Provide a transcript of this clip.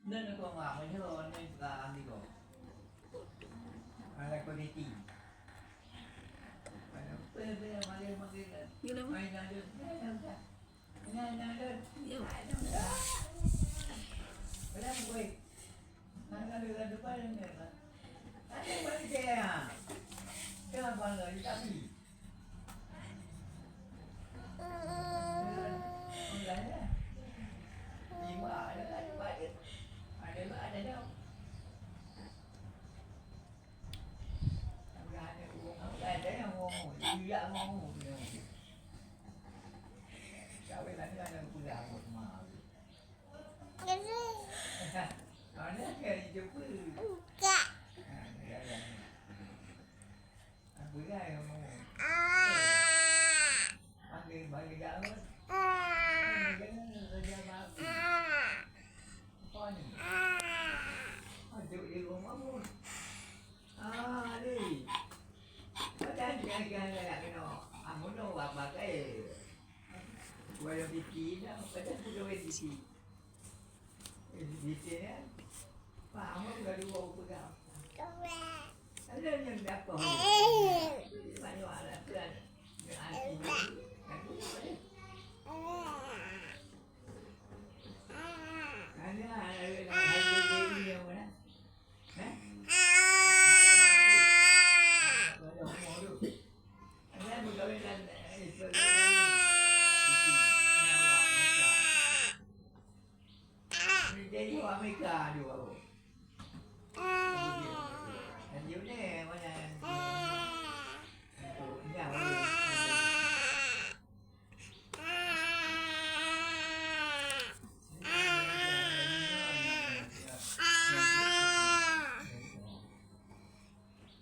Nên nó còn làm mấy thôi nên là làm gì rồi hay là quality phải nó bây giờ mà lên mày là được này được cái đó quỳ nó được là được bao nhiêu người mà anh mới chơi à cái là con người ta bị con gái đó gì mà ở đó là vậy ở đây mà ở đây đâu ra đây uống không đây đấy không ngủ đi ra không ngủ nhiều cháu bây giờ nó đang cứ ra một mà nó nó kêu chụp bữa nay không ngủ ăn đi bởi vì ra hết con chịu đi uống máu luôn đi có đang cái là cái nó muốn đâu mà cái quay đi tí đó có đang đâu đi xí đi tí á mà không có đi vô cái nào anh lên nhận đẹp rồi bạn nói là cái anh chị anh là nhiều rồi đó jadi Amerika juga. Lanjutnya mana